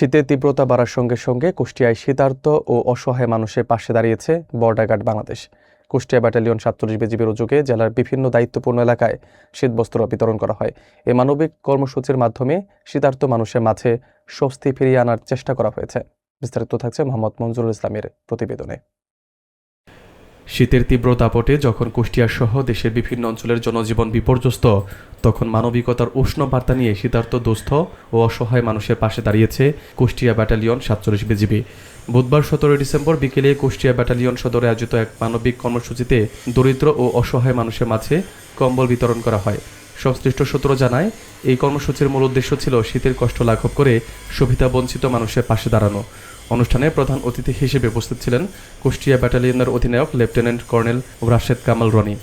শীতের তীব্রতা বাড়ার সঙ্গে সঙ্গে কুষ্টিয়ায় শীতার্ত ও অসহায় মানুষের পাশে দাঁড়িয়েছে border guard Bangladesh. Kushtia battalion ৪৭ বিজিবির উদ্যোগে জেলার বিভিন্ন দায়িত্বপূর্ণ এলাকায় শীতবস্ত্র বিতরণ করা হয়। এই মানবিক কর্মসূচির মাধ্যমে শীতার্ত মানুষের মাঝে স্বস্তি ফিরিয়ে আনার চেষ্টা করা হয়েছে। বিস্তারিত থাকছে মোহাম্মদ মঞ্জুরুল ইসলামের প্রতিবেদনে। শীতের তীব্র দাপটে যখন কুষ্টিয়া সহ দেশের বিভিন্ন অঞ্চলের জনজীবন বিপর্যস্ত, তখন মানবিকতার উষ্ণ বার্তা নিয়ে শীতার্ত দুস্থ ও অসহায় মানুষের পাশে দাঁড়িয়েছে কুষ্টিয়া ব্যাটালিয়ন ৪৭ বিজিবি। বুধবার ১৭ ডিসেম্বর বিকেলে কুষ্টিয়া ব্যাটালিয়ন সদরে আয়োজিত এক মানবিক কর্মসূচিতে দরিদ্র ও অসহায় মানুষের মাঝে কম্বল বিতরণ করা হয়। সংশ্লিষ্ট সূত্র জানায়, এই কর্মসূচির মূল উদ্দেশ্য ছিল শীতের কষ্ট লাঘব করে সুবিধা বঞ্চিত মানুষের পাশে দাঁড়ানো। অনুষ্ঠানে প্রধান অতিথি হিসেবে উপস্থিত ছিলেন কুষ্টিয়া ব্যাটালিয়নের অধিনায়ক লেফটেন্যান্ট কর্নেল রাশেদ কামাল রনি।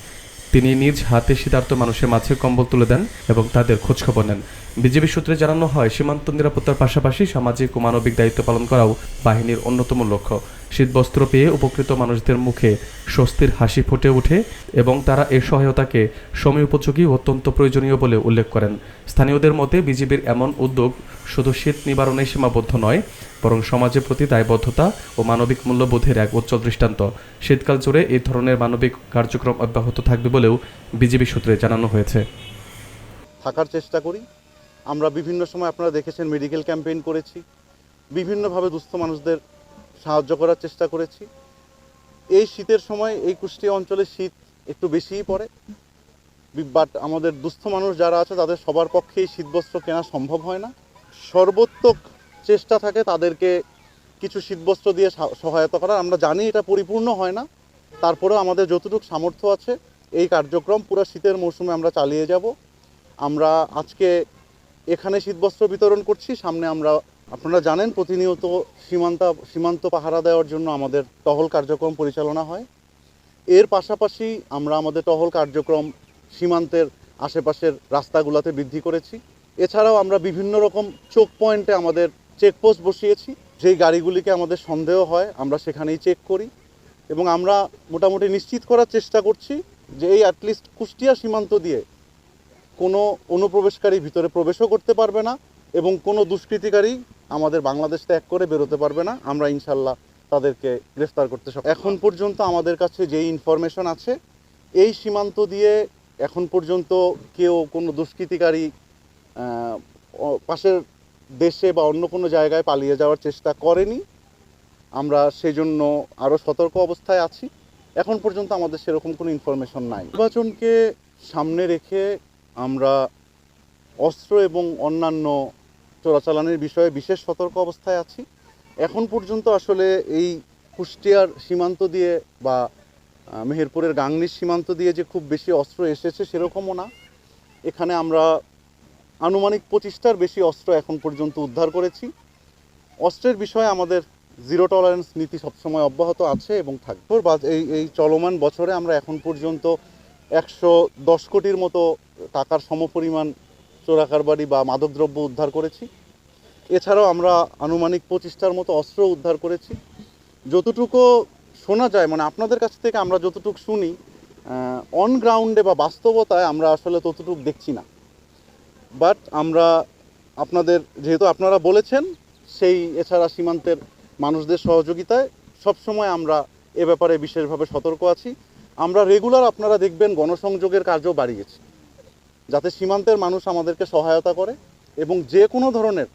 তিনি নিজ হাতে শীতার্ত মানুষের মাঝে কম্বল তুলে দেন এবং তাদের খোঁজখবর নেন। বিজিবি সূত্রে জানানো হয়, সীমান্ত নিরাপত্তার পাশাপাশি সামাজিক ও মানবিক দায়িত্ব পালন করাও বাহিনীর অন্যতম লক্ষ্য। শীতবস্ত্র পেয়ে উপকৃত মানুষদের মুখে স্বস্তির হাসি ফুটে ওঠে এবং তারা এই সহায়তাকে সময়োপযোগী ও অত্যন্ত প্রয়োজনীয় বলে উল্লেখ করেন। স্থানীয়দের মতে বিজিবির এমন উদ্যোগ শুধু শীত নিবারণে সীমাবদ্ধ নয়, বরং সমাজের প্রতি দায়বদ্ধতা ও মানবিক মূল্যবোধের এক উজ্জ্বল দৃষ্টান্ত। শীতকাল জুড়ে এই ধরনের মানবিক কার্যক্রম অব্যাহত থাকবে বলেও বিজিবি সূত্রে জানানো হয়েছে। থাকার চেষ্টা করি। আমরা বিভিন্ন সময় আপনারা দেখেছেন মেডিকেল ক্যাম্পেইন করেছি, বিভিন্নভাবে দুস্থ মানুষদের সাহায্য করার চেষ্টা করেছি। এই শীতের সময় এই কুষ্টিয়া অঞ্চলে শীত একটু বেশিই পড়ে, বাট আমাদের দুস্থ মানুষ যারা আছে তাদের সবার পক্ষে এই শীতবস্ত্র কেনা সম্ভব হয় না। সর্বোত্তক চেষ্টা থাকে তাদেরকে কিছু শীতবস্ত্র দিয়ে সহায়তা করার। আমরা জানি এটা পরিপূর্ণ হয় না, তারপরেও আমাদের যতটুকু সামর্থ্য আছে এই কার্যক্রম পুরো শীতের মৌসুমে আমরা চালিয়ে যাব। আমরা আজকে এখানে শীতবস্ত্র বিতরণ করছি, সামনে আমরা আপনারা জানেন প্রতিনিয়ত সীমান্ত পাহারা দেওয়ার জন্য আমাদের টহল কার্যক্রম পরিচালনা হয়। এর পাশাপাশি আমরা আমাদের টহল কার্যক্রম সীমান্তের আশেপাশের রাস্তাগুলোতে বৃদ্ধি করেছি। এছাড়াও আমরা বিভিন্ন রকম চোক পয়েন্টে আমাদের চেকপোস্ট বসিয়েছি। যেই গাড়িগুলিকে আমাদের সন্দেহ হয় আমরা সেখানেই চেক করি এবং আমরা মোটামুটি নিশ্চিত করার চেষ্টা করছি যে এই অ্যাটলিস্ট কুষ্টিয়া সীমান্ত দিয়ে কোনো অনুপ্রবেশকারী ভিতরে প্রবেশও করতে পারবে না এবং কোনো দুষ্কৃতিকারী আমাদের বাংলাদেশ ত্যাগ করে বেরোতে পারবে না। আমরা ইনশাল্লাহ তাদেরকে গ্রেফতার করতে সক্ষম। এখন পর্যন্ত আমাদের কাছে যেই ইনফরমেশন আছে, এই সীমান্ত দিয়ে এখন পর্যন্ত কেউ কোনো দুষ্কৃতিকারী পাশের দেশে বা অন্য কোনো জায়গায় পালিয়ে যাওয়ার চেষ্টা করেনি। আমরা সেই জন্য আরও সতর্ক অবস্থায় আছি। এখন পর্যন্ত আমাদের সেরকম কোনো ইনফরমেশন নাই। নির্বাচনকে সামনে রেখে আমরা অস্ত্র এবং অন্যান্য চোরাচালানের বিষয়ে বিশেষ সতর্ক অবস্থায় আছি। এখন পর্যন্ত আসলে এই কুষ্টিয়ার সীমান্ত দিয়ে বা মেহেরপুরের গাংনীর সীমান্ত দিয়ে যে খুব বেশি অস্ত্র এসেছে সেরকমও না। এখানে আমরা আনুমানিক 25টার বেশি অস্ত্র এখন পর্যন্ত উদ্ধার করেছি। অস্ত্রের বিষয়ে আমাদের জিরো টলারেন্স নীতি সবসময় অব্যাহত আছে এবং থাকবে। এই চলমান বছরে আমরা এখন পর্যন্ত 110 কোটির মতো টাকার সমপরিমাণ চোরাকারবারি বা মাদকদ্রব্য উদ্ধার করেছি। এছাড়াও আমরা আনুমানিক 25টার মতো অস্ত্র উদ্ধার করেছি। যতটুকু শোনা যায়, মানে আপনাদের কাছ থেকে আমরা যতটুকু শুনি, অন গ্রাউন্ডে বা বাস্তবতায় আমরা আসলে ততটুকু দেখছি না। বাট আমরা আপনাদের যেহেতু আপনারা বলেছেন, এছাড়া সীমান্তের মানুষদের সহযোগিতায় সবসময় আমরা এ ব্যাপারে বিশেষভাবে সতর্ক আছি। আমরা রেগুলার আপনারা দেখবেন গণসংযোগের কাজও বাড়িয়েছি, যাতে সীমান্তের মানুষ আমাদেরকে সহায়তা করে এবং যে কোনো ধরনের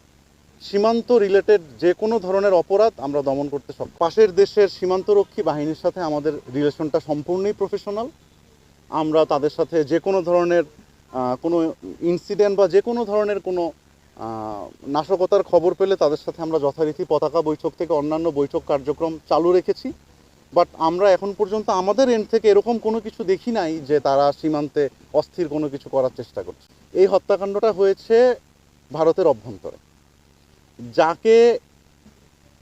সীমান্ত রিলেটেড যে কোনো ধরনের অপরাধ আমরা দমন করতে সক্ষম। পাশের দেশের সীমান্তরক্ষী বাহিনীর সাথে আমাদের রিলেশনটা সম্পূর্ণই প্রফেশনাল। আমরা তাদের সাথে যে কোনো ধরনের কোনো ইনসিডেন্ট বা যে কোনো ধরনের কোনো নাশকতার খবর পেলে তাদের সাথে আমরা যথারীতি পতাকা বৈঠক থেকে অন্যান্য বৈঠক কার্যক্রম চালু রেখেছি। বাট আমরা এখন পর্যন্ত আমাদের এন্ড থেকে এরকম কোনো কিছু দেখি নাই যে তারা সীমান্তে অস্থির কোনো কিছু করার চেষ্টা করছে। এই হত্যাকাণ্ডটা হয়েছে ভারতের অভ্যন্তরে। যাকে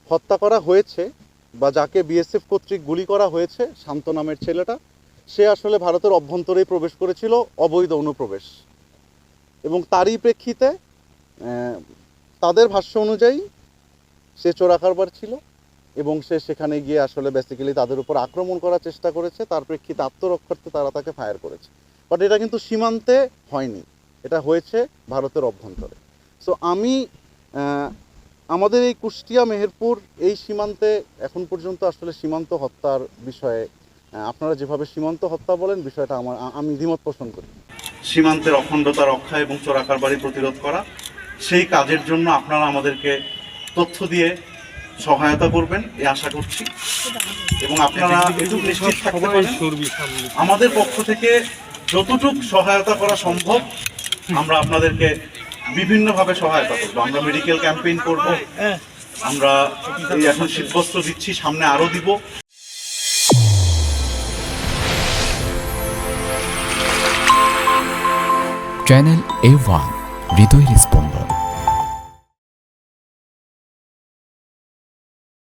হত্যা করা হয়েছে বা যাকে বিএসএফ কর্তৃক গুলি করা হয়েছে, শান্ত নামের ছেলেটা, সে আসলে ভারতের অভ্যন্তরেই প্রবেশ করেছিল, অবৈধ অনুপ্রবেশ। এবং তারই প্রেক্ষিতে তাদের ভাষ্য অনুযায়ী সে চোরাকারবার ছিল এবং সে সেখানে গিয়ে আসলে বেসিক্যালি তাদের উপর আক্রমণ করার চেষ্টা করেছে। তার প্রেক্ষিতে আত্মরক্ষার্থে তারা তাকে ফায়ার করেছে। বাট এটা কিন্তু সীমান্তে হয়নি, এটা হয়েছে ভারতের অভ্যন্তরে। সো আমি আমাদের এই কুষ্টিয়া মেহেরপুর এই সীমান্তে এখন পর্যন্ত আসলে সীমান্ত হত্যার বিষয়ে আপনারা যেভাবে সীমান্ত হত্যা বলেন বিষয়টা আমি দ্বিমত পোষণ করি। সীমান্তের অখণ্ডতা রক্ষা এবং চোরাকারবারি প্রতিরোধ করা, সেই কাজের জন্য আপনারা আমাদেরকে তথ্য দিয়ে সহায়তা করবেন এই আশা করছি। এবং আপনারা এটুকু নিশ্চিত থাকতে পারেন আমাদের পক্ষ থেকে যতটুকু সহায়তা করা সম্ভব আমরা আপনাদেরকে বিভিন্নভাবে সহায়তা করবো। আমরা মেডিকেল ক্যাম্পেইন করব, আমরা এই এখন শীতবস্ত্র দিচ্ছি, সামনে আরো দিব। চ্যানেল A1 হৃদয়ের স্পন্দন।